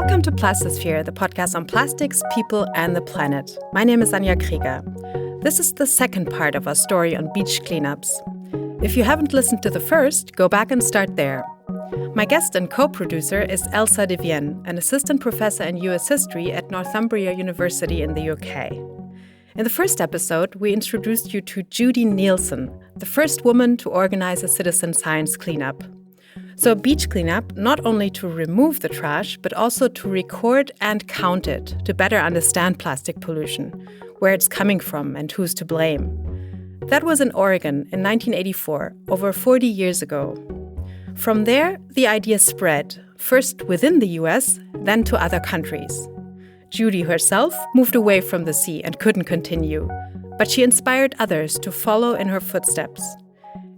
Welcome to Plastisphere, the podcast on plastics, people, and the planet. My name is Anja Krieger. This is the second part of our story on beach cleanups. If you haven't listened to the first, go back and start there. My guest and co-producer is Elsa Devienne, an assistant professor in US history at Northumbria University in the UK. In the first episode, we introduced you to Judy Nielsen, the first woman to organize a citizen science cleanup. So a beach cleanup, not only to remove the trash, but also to record and count it to better understand plastic pollution, where it's coming from and who's to blame. That was in Oregon in 1984, over 40 years ago. From there, the idea spread, first within the US, then to other countries. Judy herself moved away from the sea and couldn't continue, but she inspired others to follow in her footsteps.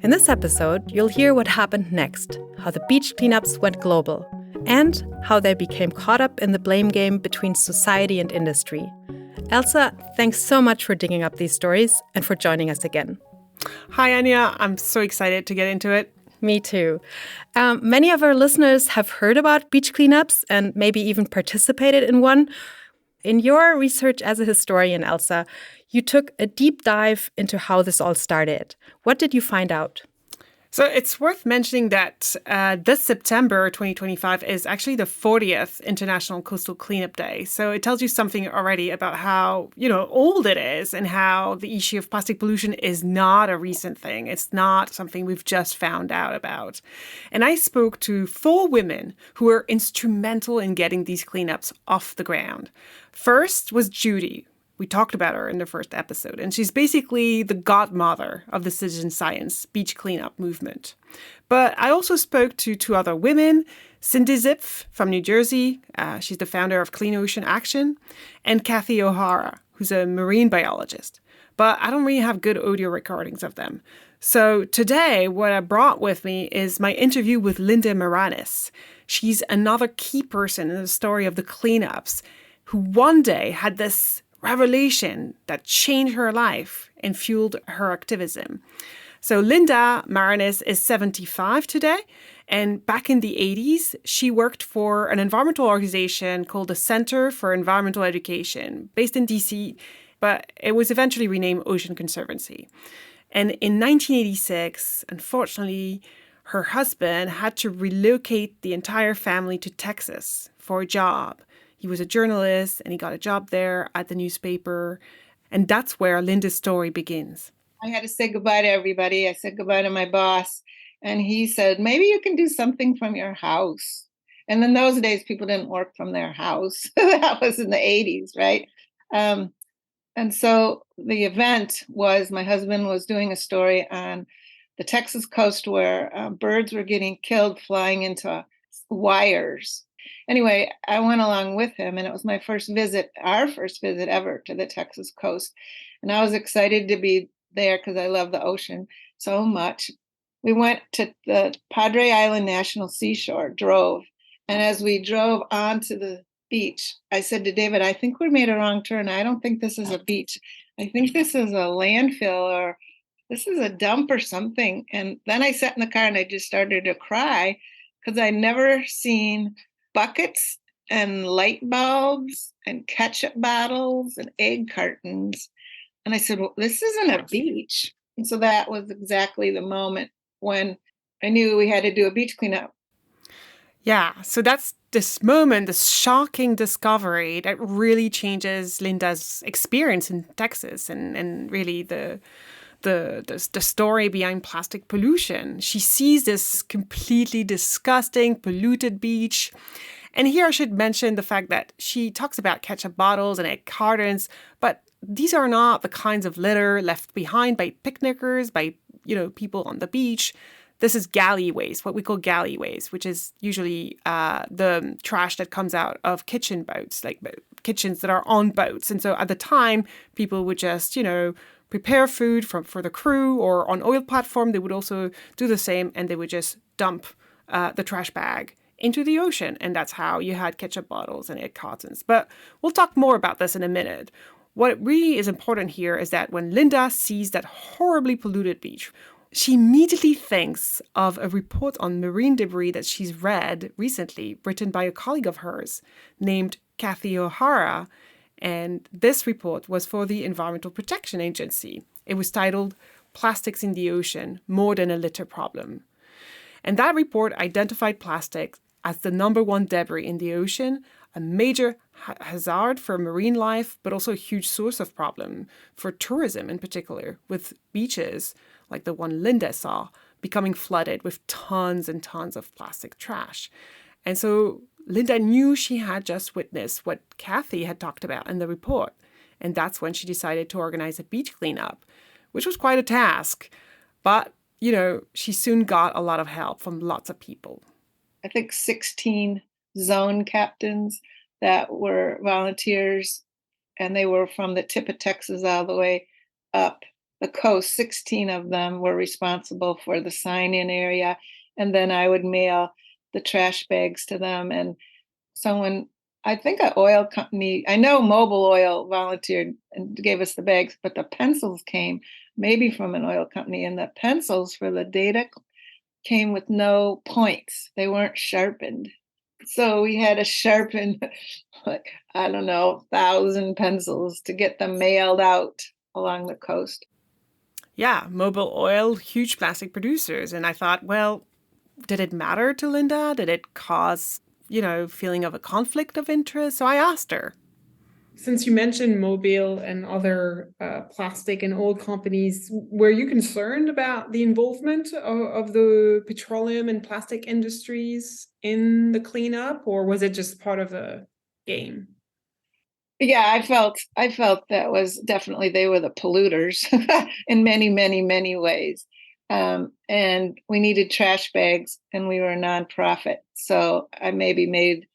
In this episode, you'll hear what happened next, how the beach cleanups went global, and how they became caught up in the blame game between society and industry. Elsa, thanks so much for digging up these stories and for joining us again. Hi, Anya. I'm so excited to get into it. Me too. Many of our listeners have heard about beach cleanups and maybe even participated in one. In your research as a historian, Elsa, you took a deep dive into how this all started. What did you find out? So it's worth mentioning that this September 2025 is actually the 40th International Coastal Cleanup Day. So it tells you something already about how, old it is and how the issue of plastic pollution is not a recent thing. It's not something we've just found out about. And I spoke to 4 women who were instrumental in getting these cleanups off the ground. First was Judy. We talked about her in the first episode, and she's basically the godmother of the citizen science beach cleanup movement. But I also spoke to 2 other women, Cindy Zipf from New Jersey, she's the founder of Clean Ocean Action, and Kathy O'Hara, who's a marine biologist. But I don't really have good audio recordings of them. So today, what I brought with me is my interview with Linda Maranis. She's another key person in the story of the cleanups, who one day had this revelation that changed her life and fueled her activism. So Linda Maranis is 75 today, and back in the 80s, she worked for an environmental organization called the Center for Environmental Education, based in DC, but it was eventually renamed Ocean Conservancy. And in 1986, unfortunately, her husband had to relocate the entire family to Texas for a job. He was a journalist and he got a job there at the newspaper. And that's where Linda's story begins. I had to say goodbye to everybody. I said goodbye to my boss. And he said, maybe you can do something from your house. And in those days, people didn't work from their house. That was in the 80s, right? And so the event was my husband was doing a story on the Texas coast where birds were getting killed flying into wires. Anyway, I went along with him, and it was my first visit, our first visit ever to the Texas coast. And I was excited to be there because I love the ocean so much. We went to the Padre Island National Seashore, drove. And as we drove onto the beach, I said to David, I think we made a wrong turn. I don't think this is a beach. I think this is a landfill or this is a dump or something. And then I sat in the car and I just started to cry because I'd never seen buckets and light bulbs and ketchup bottles and egg cartons. And I said, well, this isn't a beach. And so that was exactly the moment when I knew we had to do a beach cleanup. Yeah, so that's this moment, this shocking discovery that really changes Linda's experience in Texas and really the story behind plastic pollution. She sees this completely disgusting, polluted beach. And here I should mention the fact that she talks about ketchup bottles and egg cartons, but these are not the kinds of litter left behind by picnickers, by, people on the beach. This is galley waste, what we call galley waste, which is usually the trash that comes out of kitchen boats, like kitchens that are on boats. And so at the time, people would just, prepare food for the crew, or on oil platform, they would also do the same, and they would just dump the trash bag into the ocean. And that's how you had ketchup bottles and egg cartons. But we'll talk more about this in a minute. What really is important here is that when Linda sees that horribly polluted beach, she immediately thinks of a report on marine debris that she's read recently, written by a colleague of hers named Kathy O'Hara. And this report was for the Environmental Protection Agency. It was titled Plastics in the Ocean, More Than a Litter Problem. And that report identified plastics as the number one debris in the ocean, a major hazard for marine life, but also a huge source of problem for tourism in particular, with beaches like the one Linda saw becoming flooded with tons and tons of plastic trash. And so Linda knew she had just witnessed what Kathy had talked about in the report. And that's when she decided to organize a beach cleanup, which was quite a task. But, she soon got a lot of help from lots of people. I think 16 zone captains that were volunteers, and they were from the tip of Texas all the way up the coast. 16 of them were responsible for the sign-in area. And then I would mail the trash bags to them. And I think an oil company, I know Mobil Oil volunteered and gave us the bags, but the pencils came maybe from an oil company. And the pencils for the data came with no points. They weren't sharpened. So we had to sharpen, 1,000 pencils to get them mailed out along the coast. Yeah, Mobil Oil, huge plastic producers. And I thought, well, did it matter to Linda? Did it cause, feeling of a conflict of interest? So I asked her. Since you mentioned Mobil and other plastic and oil companies, were you concerned about the involvement of the petroleum and plastic industries in the cleanup, or was it just part of the game? Yeah, I felt that was definitely, they were the polluters in many, many, many ways. And we needed trash bags, and we were a nonprofit. So I maybe made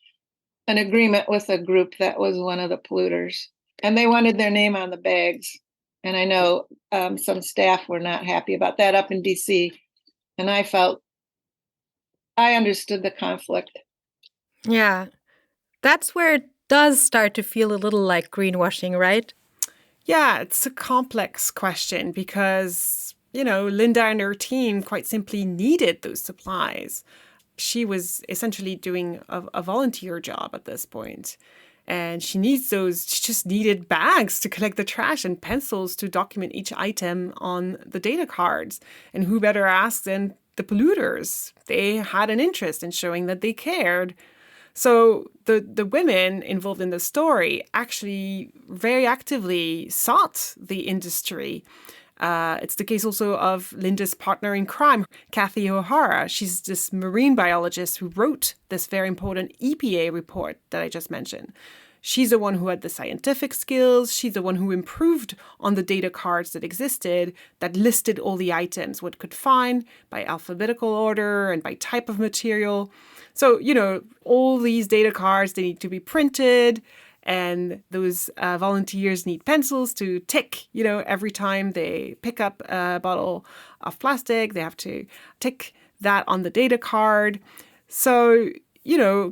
an agreement with a group that was one of the polluters, and they wanted their name on the bags. And I know some staff were not happy about that up in DC. And I felt I understood the conflict. Yeah, that's where it does start to feel a little like greenwashing, right? Yeah, it's a complex question because, Linda and her team quite simply needed those supplies. She was essentially doing a volunteer job at this point. And she just needed bags to collect the trash and pencils to document each item on the data cards. And who better ask than the polluters? They had an interest in showing that they cared. So the women involved in the story actually very actively sought the industry. It's the case also of Linda's partner in crime, Kathy O'Hara. She's this marine biologist who wrote this very important EPA report that I just mentioned. She's the one who had the scientific skills. She's the one who improved on the data cards that existed that listed all the items one could find by alphabetical order and by type of material. So, all these data cards, they need to be printed. And those volunteers need pencils to tick, every time they pick up a bottle of plastic, they have to tick that on the data card. So,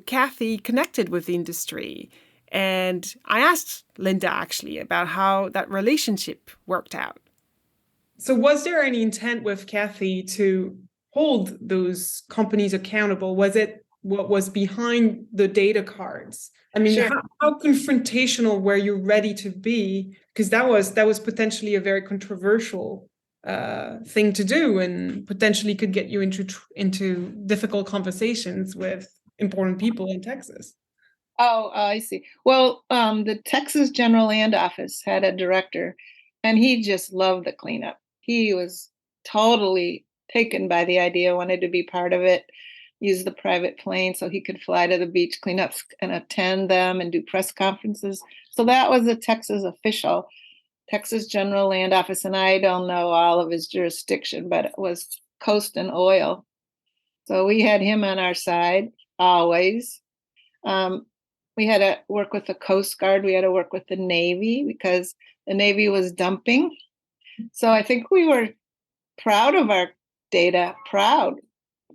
Kathy connected with the industry. And I asked Linda actually about how that relationship worked out. So was there any intent with Kathy to hold those companies accountable? Was it what was behind the data cards? I mean, Sure. how confrontational were you ready to be? Because that was potentially a very controversial thing to do, and potentially could get you into difficult conversations with important people in Texas. Oh, I see. Well, the Texas General Land Office had a director, and he just loved the cleanup. He was totally taken by the idea, wanted to be part of it, use the private plane so he could fly to the beach cleanups and attend them and do press conferences. So that was a Texas official, Texas General Land Office. And I don't know all of his jurisdiction, but it was Coast and Oil. So we had him on our side always. We had to work with the Coast Guard. We had to work with the Navy because the Navy was dumping. So I think we were proud of our data, proud.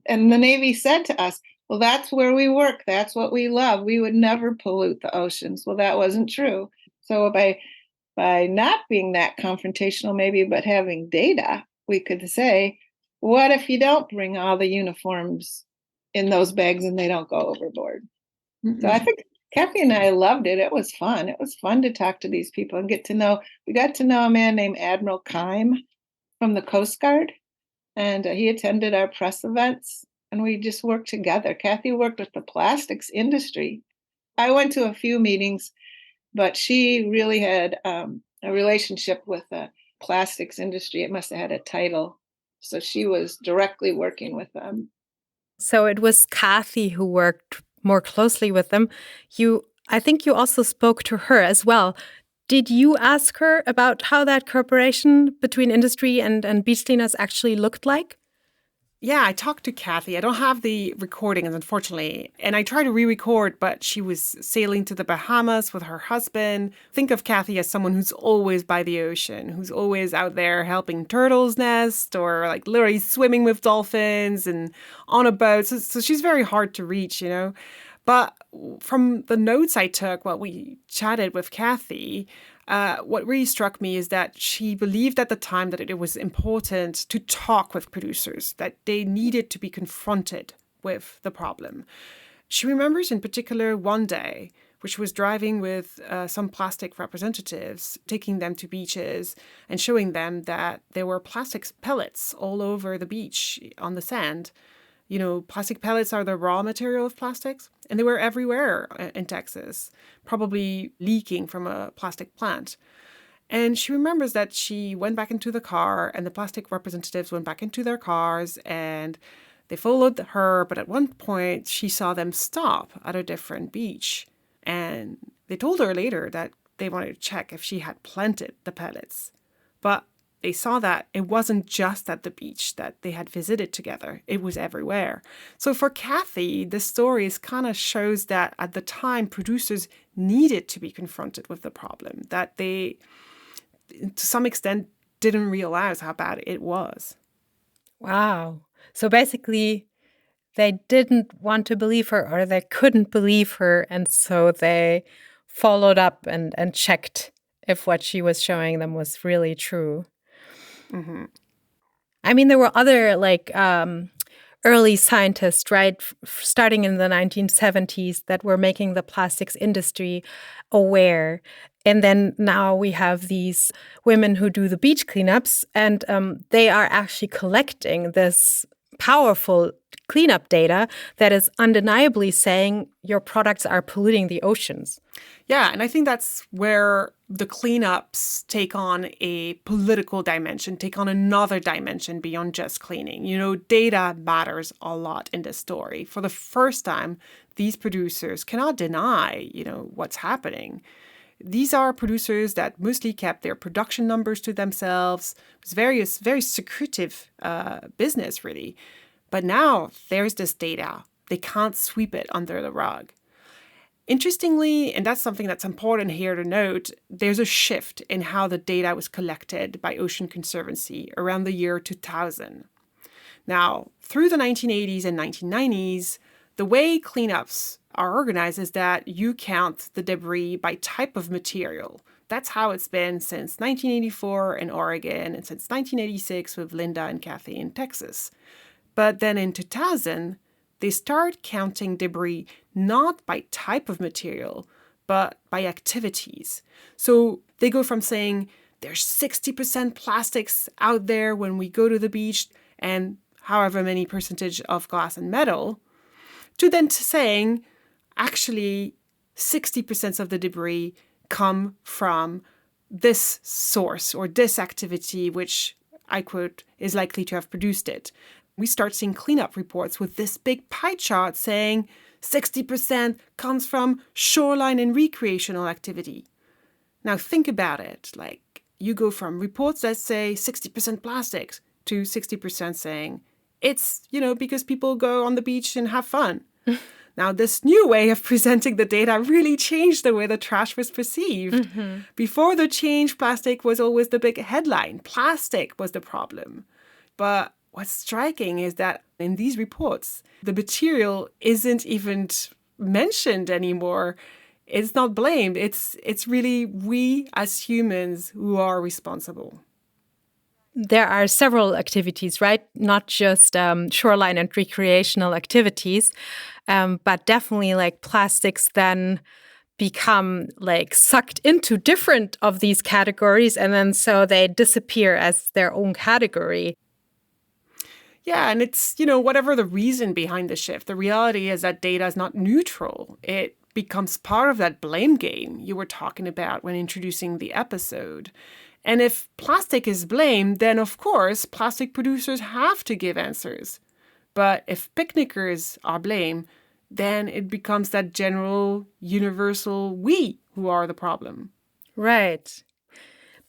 And the Navy said to us, well, that's where we work. That's what we love. We would never pollute the oceans. Well, that wasn't true. So by not being that confrontational, maybe, but having data, we could say, what if you don't bring all the uniforms in those bags and they don't go overboard? So I think Kathy and I loved it. It was fun. It was fun to talk to these people and we got to know a man named Admiral Kime from the Coast Guard, and he attended our press events, and we just worked together. Kathy worked with the plastics industry. I went to a few meetings, but she really had a relationship with the plastics industry. It must have had a title. So she was directly working with them. So it was Kathy who worked more closely with them. I think you also spoke to her as well. Did you ask her about how that cooperation between industry and beach cleaners actually looked like? Yeah, I talked to Kathy. I don't have the recordings, unfortunately. And I tried to re-record, but she was sailing to the Bahamas with her husband. Think of Kathy as someone who's always by the ocean, who's always out there helping turtles nest or like literally swimming with dolphins and on a boat. So she's very hard to reach, you know. But from the notes I took while we chatted with Kathy, what really struck me is that she believed at the time that it was important to talk with producers, that they needed to be confronted with the problem. She remembers in particular one day where she was driving with some plastic representatives, taking them to beaches and showing them that there were plastic pellets all over the beach on the sand. You know, plastic pellets are the raw material of plastics, and they were everywhere in Texas, probably leaking from a plastic plant. And she remembers that she went back into the car and the plastic representatives went back into their cars and they followed her. But at one point, she saw them stop at a different beach. And they told her later that they wanted to check if she had planted the pellets. But they saw that it wasn't just at the beach that they had visited together. It was everywhere. So for Kathy, this story kind of shows that at the time, producers needed to be confronted with the problem, that they, to some extent, didn't realize how bad it was. Wow. So basically, they didn't want to believe her or they couldn't believe her. And so they followed up and checked if what she was showing them was really true. Mm-hmm. I mean, there were other early scientists, right, starting in the 1970s that were making the plastics industry aware. And then now we have these women who do the beach cleanups, and they are actually collecting this powerful cleanup data that is undeniably saying your products are polluting the oceans. Yeah, and I think that's where the cleanups take on a political dimension, take on another dimension beyond just cleaning. You know, data matters a lot in this story. For the first time, these producers cannot deny, you know, what's happening. These are producers that mostly kept their production numbers to themselves. It was very secretive business, really. But now there's this data. They can't sweep it under the rug. Interestingly, and that's something that's important here to note, there's a shift in how the data was collected by Ocean Conservancy around the year 2000. Now, through the 1980s and 1990s, the way cleanups are organized is that you count the debris by type of material. That's how it's been since 1984 in Oregon and since 1986 with Linda and Kathy in Texas. But then in 2000, they start counting debris not by type of material, but by activities. So they go from saying there's 60% plastics out there when we go to the beach and however many percentage of glass and metal, to then saying actually 60% of the debris come from this source or this activity, which I quote, is likely to have produced it. We start seeing cleanup reports with this big pie chart saying 60% comes from shoreline and recreational activity. Now think about it. Like you go from reports that say 60% plastics to 60% saying it's, you know, because people go on the beach and have fun. Now, this new way of presenting the data really changed the way the trash was perceived. Mm-hmm. Before the change, plastic was always the big headline. Plastic was the problem. But what's striking is that in these reports, the material isn't even mentioned anymore. It's not blamed. It's really we as humans who are responsible. there are several activities, right? Not just shoreline and recreational activities, but definitely like plastics then become like sucked into different of these categories, and then so they disappear as their own category. Yeah, and it's, whatever the reason behind the shift, the reality is that data is not neutral. It becomes part of that blame game you were talking about when introducing the episode. And if plastic is blamed, then of course, plastic producers have to give answers. But if picnickers are blamed, then it becomes that general, universal we who are the problem. Right.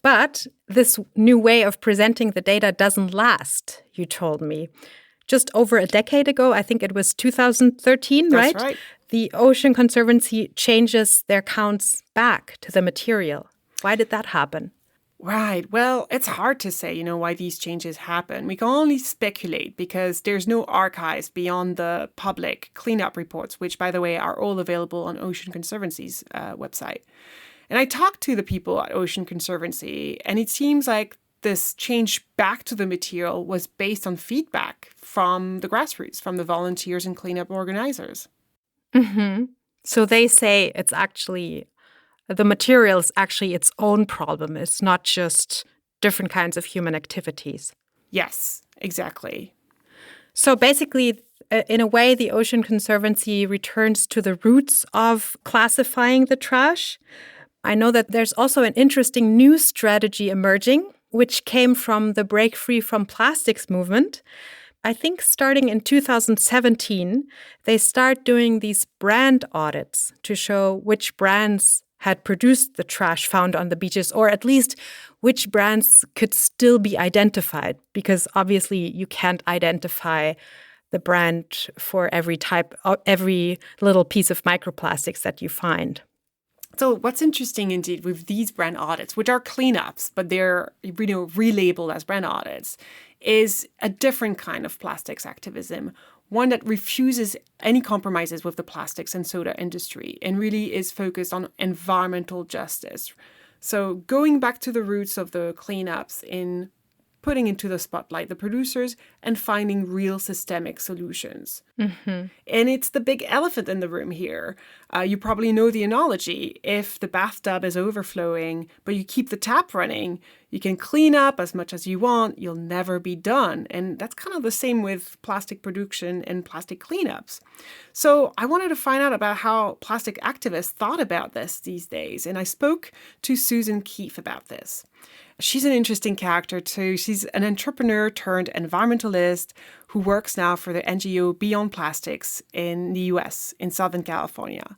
But this new way of presenting the data doesn't last, you told me. Just over a decade ago, I think it was 2013, right? That's right. The Ocean Conservancy changes their counts back to the material. Why did that happen? Right. Well, it's hard to say, why these changes happen. We can only speculate because there's no archives beyond the public cleanup reports, which, by the way, are all available on Ocean Conservancy's website. And I talked to the people at Ocean Conservancy, and it seems like this change back to the material was based on feedback from the grassroots, from the volunteers and cleanup organizers. Mm-hmm. So they say it's actually, the material is actually its own problem. It's not just different kinds of human activities. Yes, exactly. So basically, in a way, the Ocean Conservancy returns to the roots of classifying the trash. I know that there's also an interesting new strategy emerging, which came from the Break Free from Plastics movement. I think starting in 2017, they start doing these brand audits to show which brands had produced the trash found on the beaches, or at least which brands could still be identified, because obviously you can't identify the brand for every little piece of microplastics that you find. So what's interesting indeed with these brand audits, which are cleanups, but they're relabeled as brand audits, is a different kind of plastics activism, one that refuses any compromises with the plastics and soda industry and really is focused on environmental justice. So going back to the roots of the cleanups in putting into the spotlight the producers and finding real systemic solutions. Mm-hmm. And it's the big elephant in the room here. You probably know the analogy. If the bathtub is overflowing, but you keep the tap running, you can clean up as much as you want. You'll never be done. And that's kind of the same with plastic production and plastic cleanups. So I wanted to find out about how plastic activists thought about this these days. And I spoke to Susan Keefe about this. She's an interesting character too. She's an entrepreneur turned environmentalist who works now for the NGO Beyond Plastics in the US, in Southern California.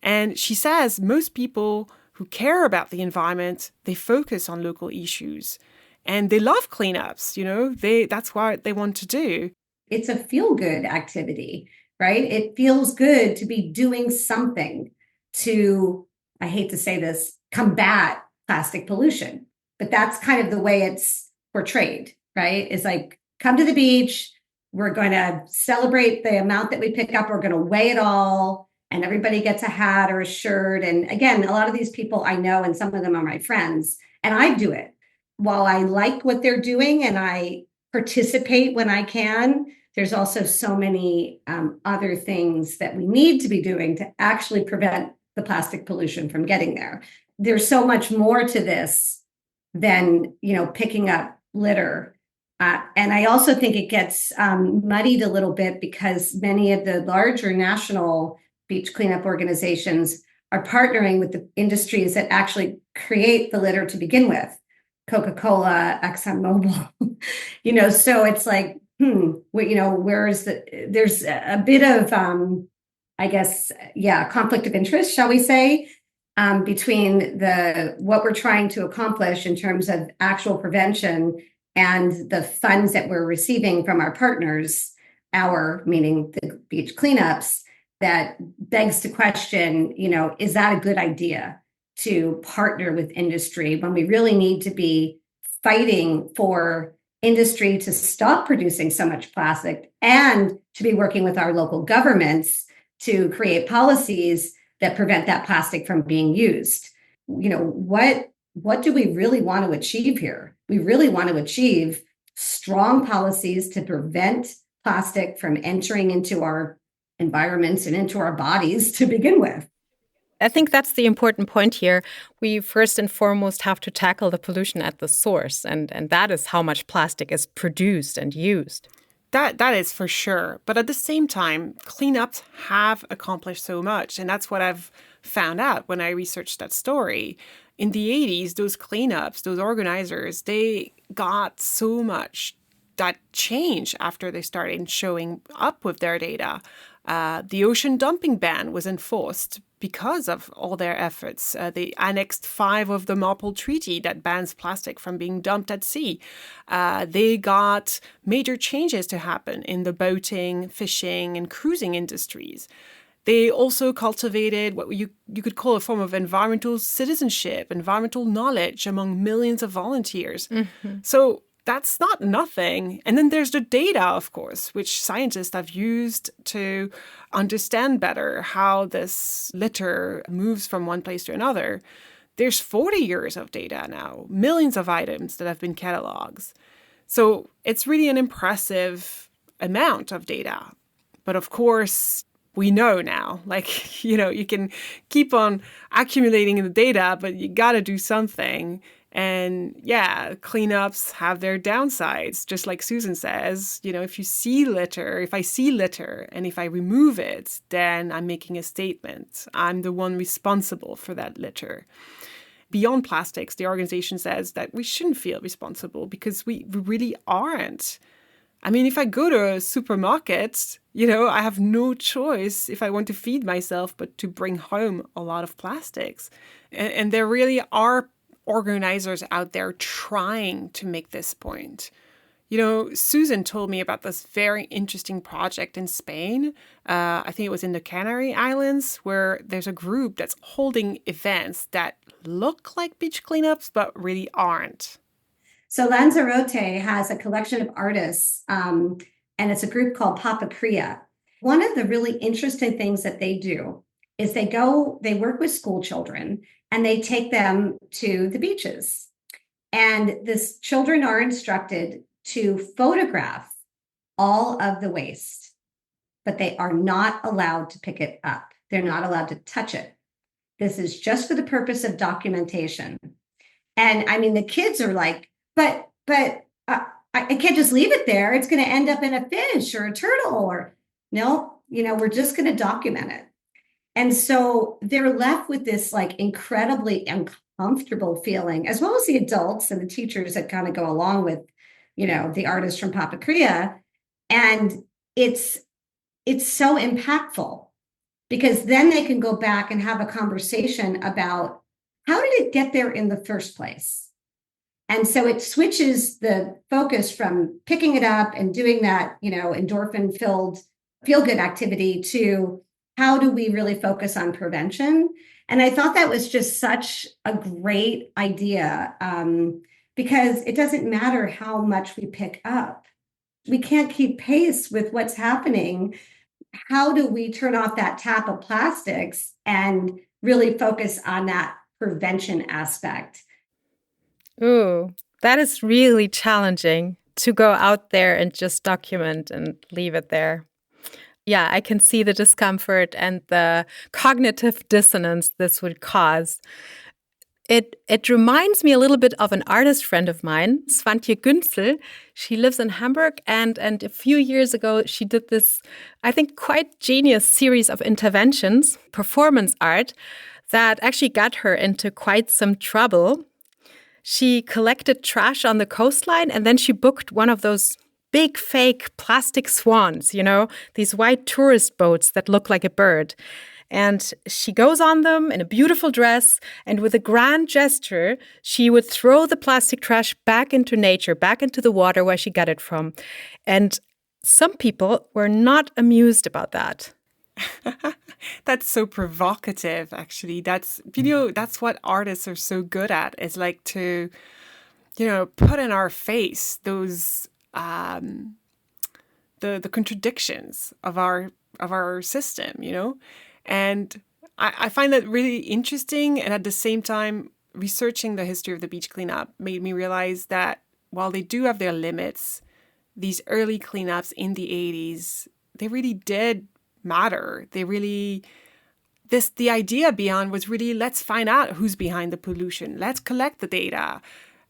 And she says most people who care about the environment, they focus on local issues. And they love cleanups, that's what they want to do. It's a feel-good activity, right? It feels good to be doing something to, I hate to say this, combat plastic pollution. But that's kind of the way it's portrayed, right? It's like, come to the beach, we're going to celebrate the amount that we pick up, we're going to weigh it all, and everybody gets a hat or a shirt. And again, a lot of these people I know, and some of them are my friends, and I do it. While I like what they're doing and I participate when I can, there's also so many other things that we need to be doing to actually prevent the plastic pollution from getting there. There's so much more to this than, picking up litter. And I also think it gets muddied a little bit because many of the larger national beach cleanup organizations are partnering with the industries that actually create the litter to begin with. Coca-Cola, ExxonMobil, so it's like, there's a bit of, conflict of interest, shall we say, between what we're trying to accomplish in terms of actual prevention and the funds that we're receiving from our partners, meaning the beach cleanups, that begs to question, is that a good idea to partner with industry when we really need to be fighting for industry to stop producing so much plastic and to be working with our local governments to create policies that prevent that plastic from being used? What do we really want to achieve here? we really want to achieve strong policies to prevent plastic from entering into our environments and into our bodies to begin with. I think that's the important point here. We first and foremost have to tackle the pollution at the source, and that is how much plastic is produced and used. That is for sure. But at the same time, cleanups have accomplished so much. And that's what I've found out when I researched that story. In the 80s, those cleanups, those organizers, they got so much that changed after they started showing up with their data. The ocean dumping ban was enforced because of all their efforts. They annexed 5 of the MARPOL Treaty that bans plastic from being dumped at sea. They got major changes to happen in the boating, fishing, and cruising industries. They also cultivated what you could call a form of environmental citizenship, environmental knowledge among millions of volunteers. Mm-hmm. So that's not nothing. And then there's the data, of course, which scientists have used to understand better how this litter moves from one place to another. There's 40 years of data now, millions of items that have been cataloged. So it's really an impressive amount of data. But of course, we know now, you can keep on accumulating the data, but you got to do something. And yeah, cleanups have their downsides. Just like Susan says, if I see litter and if I remove it, then I'm making a statement. I'm the one responsible for that litter. Beyond Plastics, the organization says that we shouldn't feel responsible because we really aren't. I mean, if I go to a supermarket, I have no choice if I want to feed myself but to bring home a lot of plastics. And there really are organizers out there trying to make this point. Susan told me about this very interesting project in Spain. I think it was in the Canary Islands, where there's a group that's holding events that look like beach cleanups, but really aren't. So Lanzarote has a collection of artists, and it's a group called Papacria. One of the really interesting things that they do is they work with school children, and they take them to the beaches. And these children are instructed to photograph all of the waste, but they are not allowed to pick it up. They're not allowed to touch it. This is just for the purpose of documentation. And I mean, the kids are like, but I can't just leave it there. It's going to end up in a fish or a turtle, or no, we're just going to document it. And so they're left with this incredibly uncomfortable feeling, as well as the adults and the teachers that kind of go along with, the artists from Papacria. And it's so impactful because then they can go back and have a conversation about how did it get there in the first place? And so it switches the focus from picking it up and doing that, endorphin-filled feel-good activity to how do we really focus on prevention? And I thought that was just such a great idea because it doesn't matter how much we pick up. We can't keep pace with what's happening. How do we turn off that tap of plastics and really focus on that prevention aspect? Ooh, that is really challenging to go out there and just document and leave it there. Yeah, I can see the discomfort and the cognitive dissonance this would cause. It reminds me a little bit of an artist friend of mine, Swantje Günzel. She lives in Hamburg, and a few years ago, she did this, I think, quite genius series of interventions, performance art, that actually got her into quite some trouble. She collected trash on the coastline, and then she booked one of those big fake plastic swans, these white tourist boats that look like a bird. And she goes on them in a beautiful dress, and with a grand gesture, she would throw the plastic trash back into nature, back into the water where she got it from. And some people were not amused about that. That's so provocative, actually. That's what artists are so good at, is to, put in our face those the contradictions of our system, And I find that really interesting, and at the same time, researching the history of the beach cleanup made me realize that while they do have their limits, these early cleanups in the 80s, they really did matter. The idea beyond was really, let's find out who's behind the pollution. Let's collect the data.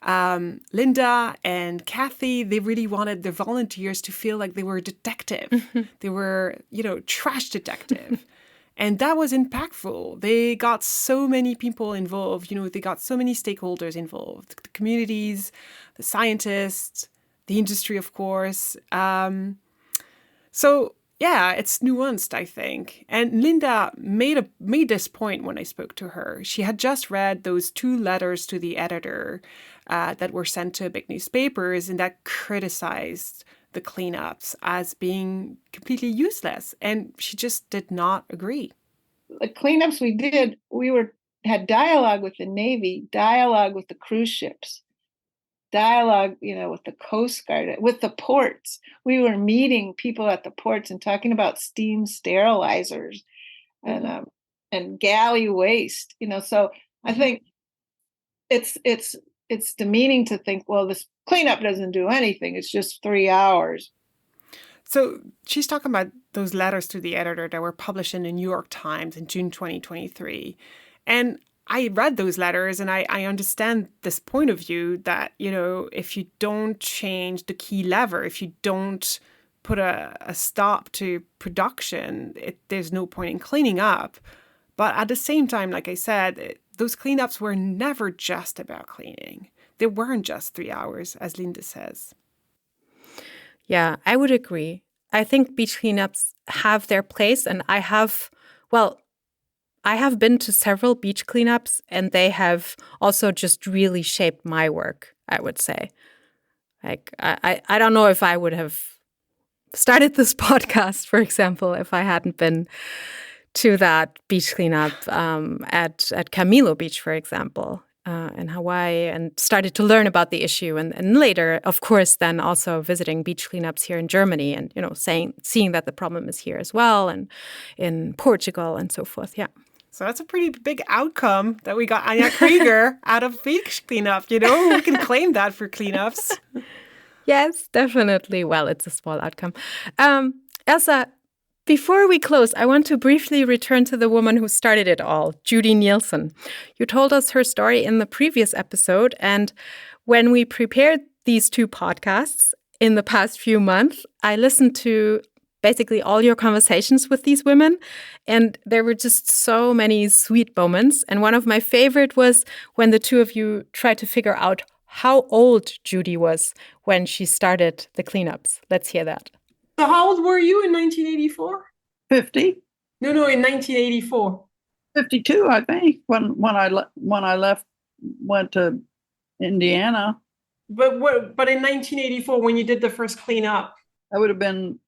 Linda and Kathy, they really wanted the volunteers to feel like they were a detective. They were, trash detective. And that was impactful. They got so many people involved. They got so many stakeholders involved. The communities, the scientists, the industry, of course. So yeah, it's nuanced, I think. And Linda made this point when I spoke to her. She had just read those 2 letters to the editor that were sent to big newspapers and that criticized the cleanups as being completely useless. And she just did not agree. The cleanups we did, had dialogue with the Navy, dialogue with the cruise ships, dialogue, with the Coast Guard, with the ports. We were meeting people at the ports and talking about steam sterilizers and galley waste. So I think it's demeaning to think, well, this cleanup doesn't do anything. It's just 3 hours. So she's talking about those letters to the editor that were published in the New York Times in June 2023. And I read those letters and I understand this point of view that, if you don't change the key lever, if you don't put a stop to production, there's no point in cleaning up. But at the same time, like I said, those cleanups were never just about cleaning. They weren't just 3 hours, as Linda says. Yeah, I would agree. I think beach cleanups have their place, and I have been to several beach cleanups, and they have also just really shaped my work, I would say. Like, I don't know if I would have started this podcast, for example, if I hadn't been to that beach cleanup at Camilo Beach, for example, in Hawaii, and started to learn about the issue. And later, of course, then also visiting beach cleanups here in Germany and, seeing that the problem is here as well, and in Portugal and so forth. Yeah. So that's a pretty big outcome that we got Anja Krieger out of beach cleanup. We can claim that for cleanups. Yes, definitely. Well, it's a small outcome. Elsa, before we close, I want to briefly return to the woman who started it all, Judy Nielsen. You told us her story in the previous episode, and when we prepared these 2 podcasts in the past few months, I listened to basically all your conversations with these women, and there were just so many sweet moments. And one of my favorite was when the 2 of you tried to figure out how old Judy was when she started the cleanups. Let's hear that. So how old were you in 1984? 50. No, in 1984. 52, I think, when I left, went to Indiana. But in 1984, when you did the first cleanup, I would have been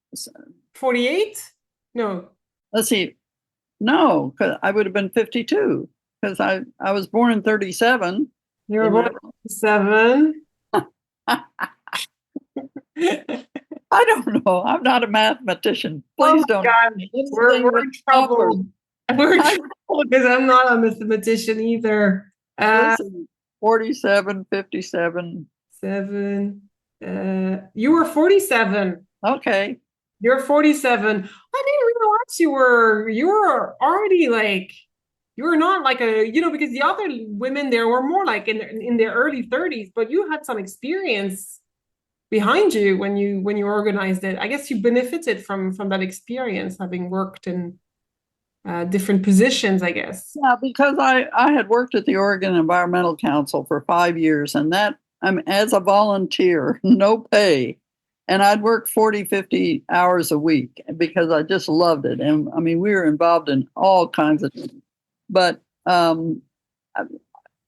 48? No. Let's see. No, because I would have been 52 because I was born in 37. You were born in 7. I don't know. I'm not a mathematicician. Please don't. God. We're in trouble. We're in trouble because I'm not a mathematician either. 47, 57. 7. You were 47. Okay. You're 47. I didn't realize you were already like, you were not like because the other women there were more like in their early 30s, but you had some experience behind you when you organized it. I guess you benefited from that experience, having worked in different positions, I guess. Yeah, because I had worked at the Oregon Environmental Council for 5 years, and that I'm as a volunteer, no pay. And I'd work 40, 50 hours a week because I just loved it. And I mean, we were involved in all kinds of things. But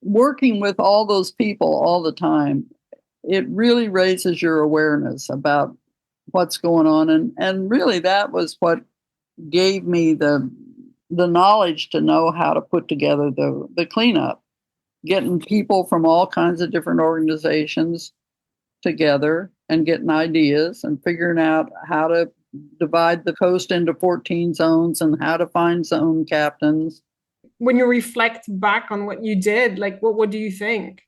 working with all those people all the time, it really raises your awareness about what's going on. And really that was what gave me the knowledge to know how to put together the cleanup, getting people from all kinds of different organizations together and getting ideas and figuring out how to divide the coast into 14 zones and how to find zone captains. when you reflect back on what you did, like what do you think?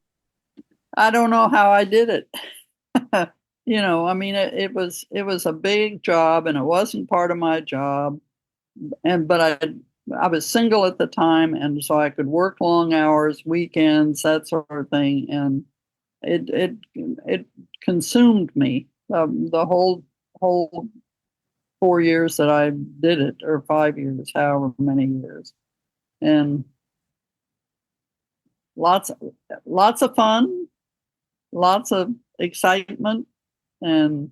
I don't know how I did it. I mean, it was a big job, and it wasn't part of my job. But I was single at the time, and so I could work long hours, weekends, that sort of thing, and it consumed me. The whole 4 years that I did it, or 5 years, however many years, and lots of fun, lots of excitement, and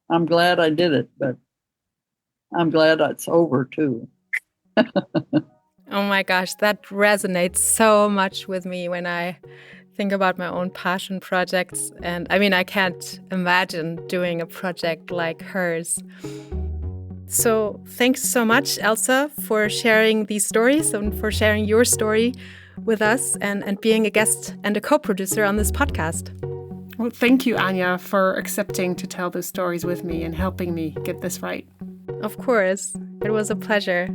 I'm glad I did it, but I'm glad it's over too. Oh my gosh, that resonates so much with me when I think about my own passion projects. And I mean, I can't imagine doing a project like hers. So thanks so much, Elsa, for sharing these stories and for sharing your story with us and being a guest and a co-producer on this podcast. Well, thank you, Anya, for accepting to tell those stories with me and helping me get this right. Of course, it was a pleasure.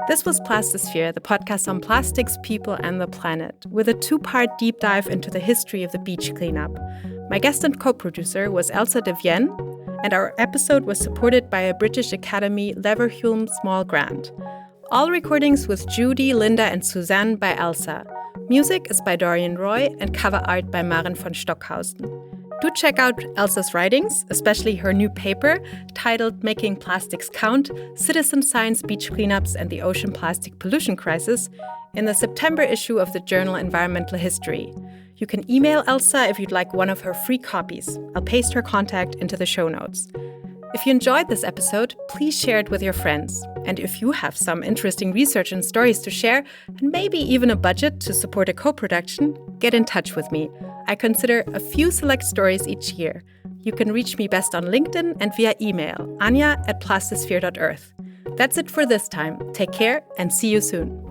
This was Plastisphere, the podcast on plastics, people, and the planet, with a 2-part deep dive into the history of the beach cleanup. My guest and co-producer was Elsa Devienne, and our episode was supported by a British Academy Leverhulme Small Grant. All recordings with Judy, Linda, and Suzanne by Elsa. Music is by Dorian Roy and cover art by Maren von Stockhausen. Do check out Elsa's writings, especially her new paper titled Making Plastics Count, Citizen Science Beach Cleanups and the Ocean Plastic Pollution Crisis, in the September issue of the journal Environmental History. You can email Elsa if you'd like one of her free copies. I'll paste her contact into the show notes. If you enjoyed this episode, please share it with your friends. And if you have some interesting research and stories to share, and maybe even a budget to support a co-production, get in touch with me. I consider a few select stories each year. You can reach me best on LinkedIn and via email, anya@plastisphere.earth. That's it for this time. Take care and see you soon.